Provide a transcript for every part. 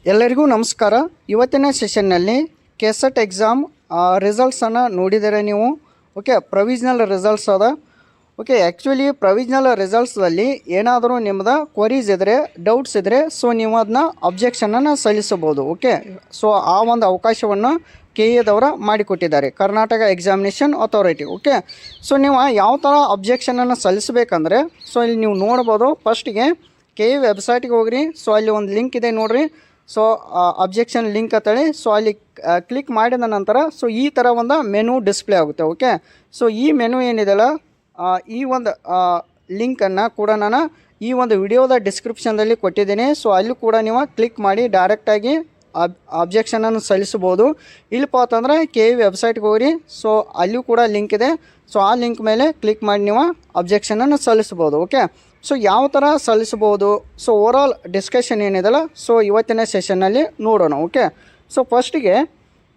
ಎಲ್ಲರಿಗೂ ನಮಸ್ಕಾರ. ಇವತ್ತಿನ ಸೆಷನ್ನಲ್ಲಿ ಕೆಸೆಟ್ ಎಕ್ಸಾಮ್ ರಿಸಲ್ಟ್ಸನ್ನು ನೋಡಿದರೆ ನೀವು. ಓಕೆ, ಪ್ರೊವಿಜ್ನಲ್ ರಿಸಲ್ಟ್ಸ್ ಅದ. ಓಕೆ, ಆ್ಯಕ್ಚುಲಿ ಪ್ರೊವಿಜ್ನಲ್ ರಿಸಲ್ಟ್ಸಲ್ಲಿ ಏನಾದರೂ ನಿಮ್ಮದು ಕ್ವರೀಸ್ ಇದ್ದರೆ, ಡೌಟ್ಸ್ ಇದ್ದರೆ, ಸೊ ನೀವು ಅದನ್ನ ಅಬ್ಜೆಕ್ಷನನ್ನು ಸಲ್ಲಿಸಬಹುದು. ಓಕೆ, ಸೊ ಆ ಒಂದು ಅವಕಾಶವನ್ನು ಕೆ ಎದವರ ಮಾಡಿಕೊಟ್ಟಿದ್ದಾರೆ, Karnataka examination authority. Okay, so ನೀವು ಯಾವ ಥರ ಅಬ್ಜೆಕ್ಷನನ್ನು ಸಲ್ಲಿಸಬೇಕಂದ್ರೆ, ಸೊ ಇಲ್ಲಿ ನೀವು ನೋಡ್ಬೋದು. ಫಸ್ಟಿಗೆ ಕೆ ಎ ವೆಬ್ಸೈಟ್ಗೆ ಹೋಗ್ರಿ. ಸೊ ಅಲ್ಲಿ ಒಂದು ಲಿಂಕ್ ಇದೆ ನೋಡಿರಿ. ಸೊ ಅಬ್ಜೆಕ್ಷನ್ ಲಿಂಕ್ ಅಂತೇಳಿ, ಸೊ ಅಲ್ಲಿ ಕ್ಲಿಕ್ ಮಾಡಿದ ನಂತರ ಸೊ ಈ ಥರ ಒಂದು ಮೆನು ಡಿಸ್ಪ್ಲೇ ಆಗುತ್ತೆ. ಓಕೆ, ಸೊ ಈ ಮೆನು ಏನಿದೆಯಲ್ಲ, ಈ ಒಂದು ಲಿಂಕನ್ನು ಕೂಡ ನಾನು ಈ ಒಂದು ವಿಡಿಯೋದ ಡಿಸ್ಕ್ರಿಪ್ಷನ್ದಲ್ಲಿ ಕೊಟ್ಟಿದ್ದೀನಿ. ಸೊ ಅಲ್ಲಿ ಕೂಡ ನೀವು ಕ್ಲಿಕ್ ಮಾಡಿ ಡೈರೆಕ್ಟಾಗಿ ಅಬ್ಜೆಕ್ಷನನ್ನು ಸಲ್ಲಿಸ್ಬೋದು. ಇಲ್ಲಪ್ಪ ಅಂತಂದರೆ ಕೆ ವಿ ವೆಬ್ಸೈಟ್ಗೆ ಹೋಗ್ರಿ. ಸೊ ಅಲ್ಲಿಯೂ ಕೂಡ ಲಿಂಕ್ ಇದೆ. ಸೊ ಆ ಲಿಂಕ್ ಮೇಲೆ ಕ್ಲಿಕ್ ಮಾಡಿ ನೀವು ಅಬ್ಜೆಕ್ಷನನ್ನು ಸಲ್ಲಿಸ್ಬೋದು. ಓಕೆ, ಸೊ ಯಾವ ಥರ ಸಲ್ಲಿಸ್ಬೋದು, ಸೊ ಓವರಾಲ್ ಡಿಸ್ಕಷನ್ ಏನಿದೆಲ್ಲ, ಸೊ ಇವತ್ತಿನ ಸೆಷನ್ನಲ್ಲಿ ನೋಡೋಣ. ಓಕೆ, ಸೊ ಫಸ್ಟಿಗೆ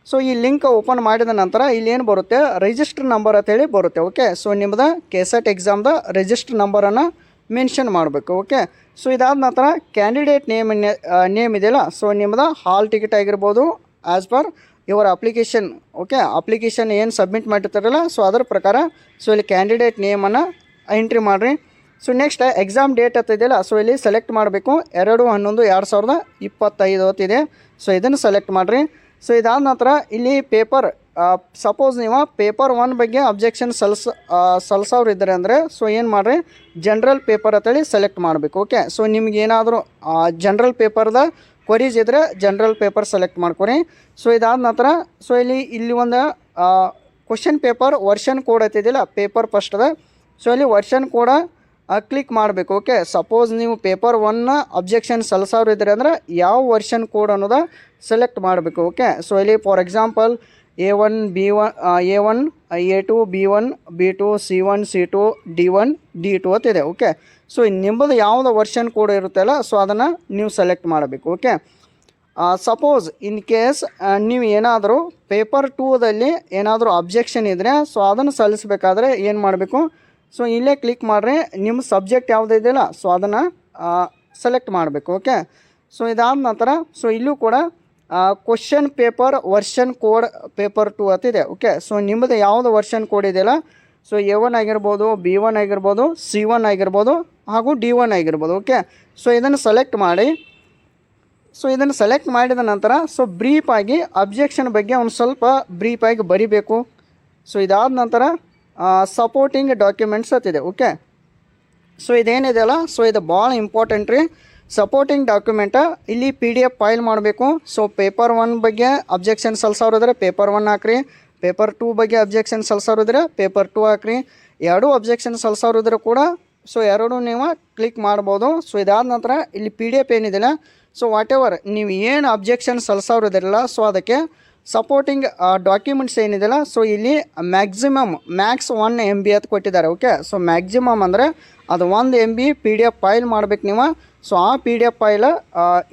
ಸೊ ಈ ಲಿಂಕ್ ಓಪನ್ ಮಾಡಿದ ನಂತರ ಇಲ್ಲೇನು ಬರುತ್ತೆ, ರಿಜಿಸ್ಟರ್ ನಂಬರ್ ಅಂತೇಳಿ ಬರುತ್ತೆ. ಓಕೆ, ಸೊ ನಿಮ್ಮದು ಕೆಸೆಟ್ ಎಕ್ಸಾಮ್ದ ರಿಜಿಸ್ಟರ್ ನಂಬರನ್ನು ಮೆನ್ಷನ್ ಮಾಡಬೇಕು. ಓಕೆ, ಸೊ ಇದಾದ ನಂತರ ಕ್ಯಾಂಡಿಡೇಟ್ ನೇಮ್ ಇದೆಯಲ್ಲ, ಸೊ ನಿಮ್ಮದು ಹಾಲ್ ಟಿಕೆಟ್ ಆಗಿರ್ಬೋದು as per your application. Okay, application ಏನು ಸಬ್ಮಿಟ್ ಮಾಡಿರ್ತಾರಲ್ಲ, ಸೊ ಅದರ ಪ್ರಕಾರ ಸೊ ಇಲ್ಲಿ ಕ್ಯಾಂಡಿಡೇಟ್ ನೇಮನ್ನು ಎಂಟ್ರಿ ಮಾಡಿರಿ. So next exam date ಅಂತಿದೆಯಲ್ಲ, so ಇಲ್ಲಿ ಸೆಲೆಕ್ಟ್ ಮಾಡಬೇಕು. 2/11/2025 ಅಂತಿದೆ. ಸೊ ಇದನ್ನು ಸೆಲೆಕ್ಟ್ ಮಾಡಿರಿ. ಸೊ ಇದಾದ ನಂತರ ಇಲ್ಲಿ ಪೇಪರ್, ಸಪೋಸ್ ನೀವು ಪೇಪರ್ 1 ಬಗ್ಗೆ ಅಬ್ಜೆಕ್ಷನ್ ಸಲ್ಲಿಸೋರು ಇದ್ದಾರೆ ಅಂದರೆ, ಸೊ ಏನು ಮಾಡಿರಿ, ಜನ್ರಲ್ ಪೇಪರ್ ಅಂತೇಳಿ ಸೆಲೆಕ್ಟ್ ಮಾಡಬೇಕು. ಓಕೆ, ಸೊ ನಿಮ್ಗೇನಾದರೂ ಜನ್ರಲ್ ಪೇಪರ್ದ ಕ್ವರೀಸ್ ಇದ್ದರೆ ಜನ್ರಲ್ ಪೇಪರ್ ಸೆಲೆಕ್ಟ್ ಮಾಡ್ಕೊರಿ. ಸೊ ಇದಾದ ನಂತರ ಸೊ ಇಲ್ಲಿ ಒಂದು ಕ್ವಶನ್ ಪೇಪರ್ ವರ್ಷನ್ ಕೋಡ್ ಅಂತಿದೆಯಲ್ಲ, ಪೇಪರ್ ಫಸ್ಟ್ದ, ಸೊ ಇಲ್ಲಿ ವರ್ಷನ್ ಕೋಡ ಕ್ಲಿಕ್ ಮಾಡಬೇಕು. ಓಕೆ, ಸಪೋಸ್ ನೀವು ಪೇಪರ್ 1 ಅಬ್ಜೆಕ್ಷನ್ ಸಲ್ಲಿಸೋರು ಇದ್ದರೆ ಅಂದರೆ ಯಾವ ವರ್ಷನ್ ಕೋಡ್ ಅನ್ನೋದು ಸೆಲೆಕ್ಟ್ ಮಾಡಬೇಕು. ಓಕೆ, ಸೊ ಇಲ್ಲಿ for example A1 B1 A1 A2 B1 B2 C1 C2 D1 D2 ಅಂತಿದೆ. ಓಕೆ, ಸೊ ನಿಮ್ಮದು ಯಾವುದು ವರ್ಷನ್ ಕೋಡ್ ಇರುತ್ತಲ್ಲ, ಸೊ ಅದನ್ನು ನೀವು ಸೆಲೆಕ್ಟ್ ಮಾಡಬೇಕು. ಓಕೆ, ಸಪೋಸ್ ಇನ್ ಕೇಸ್ ನೀವು ಏನಾದರೂ ಪೇಪರ್ 2ದಲ್ಲಿ ಏನಾದರೂ ಅಬ್ಜೆಕ್ಷನ್ ಇದ್ದರೆ, ಸೊ ಅದನ್ನು ಸಲ್ಲಿಸಬೇಕಾದ್ರೆ ಏನು ಮಾಡಬೇಕು, ಸೊ ಇಲ್ಲೇ ಕ್ಲಿಕ್ ಮಾಡಿರಿ. ನಿಮ್ಮ ಸಬ್ಜೆಕ್ಟ್ ಯಾವುದು ಇದೆಯಲ್ಲ, ಸೊ ಅದನ್ನು ಸೆಲೆಕ್ಟ್ ಮಾಡಬೇಕು. ಓಕೆ, ಸೊ ಇದಾದ ನಂತರ ಸೊ ಇಲ್ಲೂ ಕೂಡ question paper version code paper 2 ಅಂತಿದೆ. ಓಕೆ, ಸೊ ನಿಮ್ಮದು ಯಾವುದು ವರ್ಷನ್ ಕೋಡ್ ಇದೆಯಲ್ಲ, ಸೊ A1 ಆಗಿರ್ಬೋದು, B1 ಆಗಿರ್ಬೋದು, C1 ಆಗಿರ್ಬೋದು, ಹಾಗೂ D1 ಆಗಿರ್ಬೋದು. ಓಕೆ, ಸೊ ಇದನ್ನು ಸೆಲೆಕ್ಟ್ ಮಾಡಿ. ಸೊ ಇದನ್ನು ಸೆಲೆಕ್ಟ್ ಮಾಡಿದ ನಂತರ ಸೊ ಬ್ರೀಫಾಗಿ ಅಬ್ಜೆಕ್ಷನ್ ಬಗ್ಗೆ ಒಂದು ಸ್ವಲ್ಪ ಬ್ರೀಫಾಗಿ ಬರಿಬೇಕು. ಸೊ ಇದಾದ ನಂತರ ಸಪೋರ್ಟಿಂಗ್ ಡಾಕ್ಯುಮೆಂಟ್ಸ್ ಅಂತಿದೆ. ಓಕೆ, ಸೊ ಇದೇನಿದೆಯಲ್ಲ, ಸೊ ಇದು ಭಾಳ ಇಂಪಾರ್ಟೆಂಟ್ ರೀ. ಸಪೋರ್ಟಿಂಗ್ ಡಾಕ್ಯುಮೆಂಟ ಇಲ್ಲಿ PDF ಫೈಲ್ ಮಾಡಬೇಕು. ಸೊ ಪೇಪರ್ 1 ಬಗ್ಗೆ ಅಬ್ಜೆಕ್ಷನ್ ಸಲ್ಲಿಸೋರು ಇದ್ದರೆ ಪೇಪರ್ 1 ಹಾಕ್ರಿ. ಪೇಪರ್ 2 ಬಗ್ಗೆ ಅಬ್ಜೆಕ್ಷನ್ ಸಲ್ಲಿಸೋರು ಇದ್ದರೆ ಪೇಪರ್ 2 ಹಾಕ್ರಿ. ಎರಡೂ ಅಬ್ಜೆಕ್ಷನ್ ಸಲ್ಲಿಸೋರು ಇದ್ದರೆ ಕೂಡ ಸೊ ಎರಡೂ ನೀವು ಕ್ಲಿಕ್ ಮಾಡ್ಬೋದು. ಸೊ ಇದಾದ ನಂತರ ಇಲ್ಲಿ PDF ಏನಿದೆಯಲ್ಲ, ಸೊ ವಾಟ್ ಎವರ್ ನೀವು ಏನು ಅಬ್ಜೆಕ್ಷನ್ ಸಲ್ಲಿಸೋರು ಇದ್ದಿರಲ್ಲ, ಸೊ ಅದಕ್ಕೆ ಸಪೋರ್ಟಿಂಗ್ ಡಾಕ್ಯುಮೆಂಟ್ಸ್ ಏನಿದೆಯಲ್ಲ, ಸೊ ಇಲ್ಲಿ ಮ್ಯಾಕ್ಸ್ 1 MB ಅಂತ ಕೊಟ್ಟಿದ್ದಾರೆ. ಓಕೆ, ಸೊ ಮ್ಯಾಕ್ಸಿಮಮ್ ಅಂದರೆ ಅದು 1 MB PDF ಫೈಲ್ ಮಾಡ್ಬೇಕು ನೀವು. ಸೊ ಆ PDF ಫೈಲ್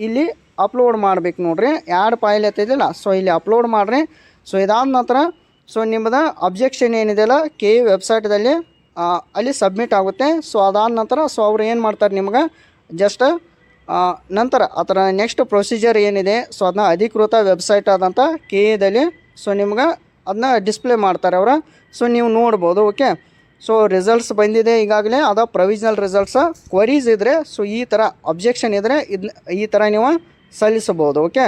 ಇಲ್ಲಿ ಅಪ್ಲೋಡ್ ಮಾಡ್ಬೇಕು ನೋಡಿರಿ. ಎರಡು ಫೈಲ್ ಎತ್ತಿದಿಲ್ಲ, ಸೊ ಇಲ್ಲಿ ಅಪ್ಲೋಡ್ ಮಾಡಿರಿ. ಸೊ ಇದಾದ ನಂತರ ಸೊ ನಿಮ್ಮದು ಅಬ್ಜೆಕ್ಷನ್ ಏನಿದೆಯಲ್ಲ ಕೆ ವೆಬ್ಸೈಟ್ದಲ್ಲಿ ಅಲ್ಲಿ ಸಬ್ಮಿಟ್ ಆಗುತ್ತೆ. ಸೊ ಅದಾದ ನಂತರ ಸೊ ಅವ್ರು ಏನು ಮಾಡ್ತಾರೆ, ನಿಮ್ಗೆ ಜಸ್ಟ್ ನಂತರ ಅದರ ನೆಕ್ಸ್ಟ್ ಪ್ರೊಸೀಜರ್ ಏನಿದೆ, ಸೊ ಅದನ್ನ ಅಧಿಕೃತ ವೆಬ್ಸೈಟ್ ಆದಂಥ ಕೆ ಎದಲ್ಲಿ ಸೊ ನಿಮ್ಗೆ ಅದನ್ನ ಡಿಸ್ಪ್ಲೇ ಮಾಡ್ತಾರೆ ಅವರ. ಸೊ ನೀವು ನೋಡ್ಬೋದು. ಓಕೆ, ಸೊ ರಿಸಲ್ಟ್ಸ್ ಬಂದಿದೆ ಈಗಾಗಲೇ, ಅದು ಪ್ರೊವಿಜ್ನಲ್ ರಿಸಲ್ಟ್ಸ. ಕ್ವರೀಸ್ ಇದ್ದರೆ ಸೊ ಈ ಥರ ಅಬ್ಜೆಕ್ಷನ್ ಇದ್ದರೆ ಈ ಥರ ನೀವು ಸಲ್ಲಿಸಬಹುದು. ಓಕೆ,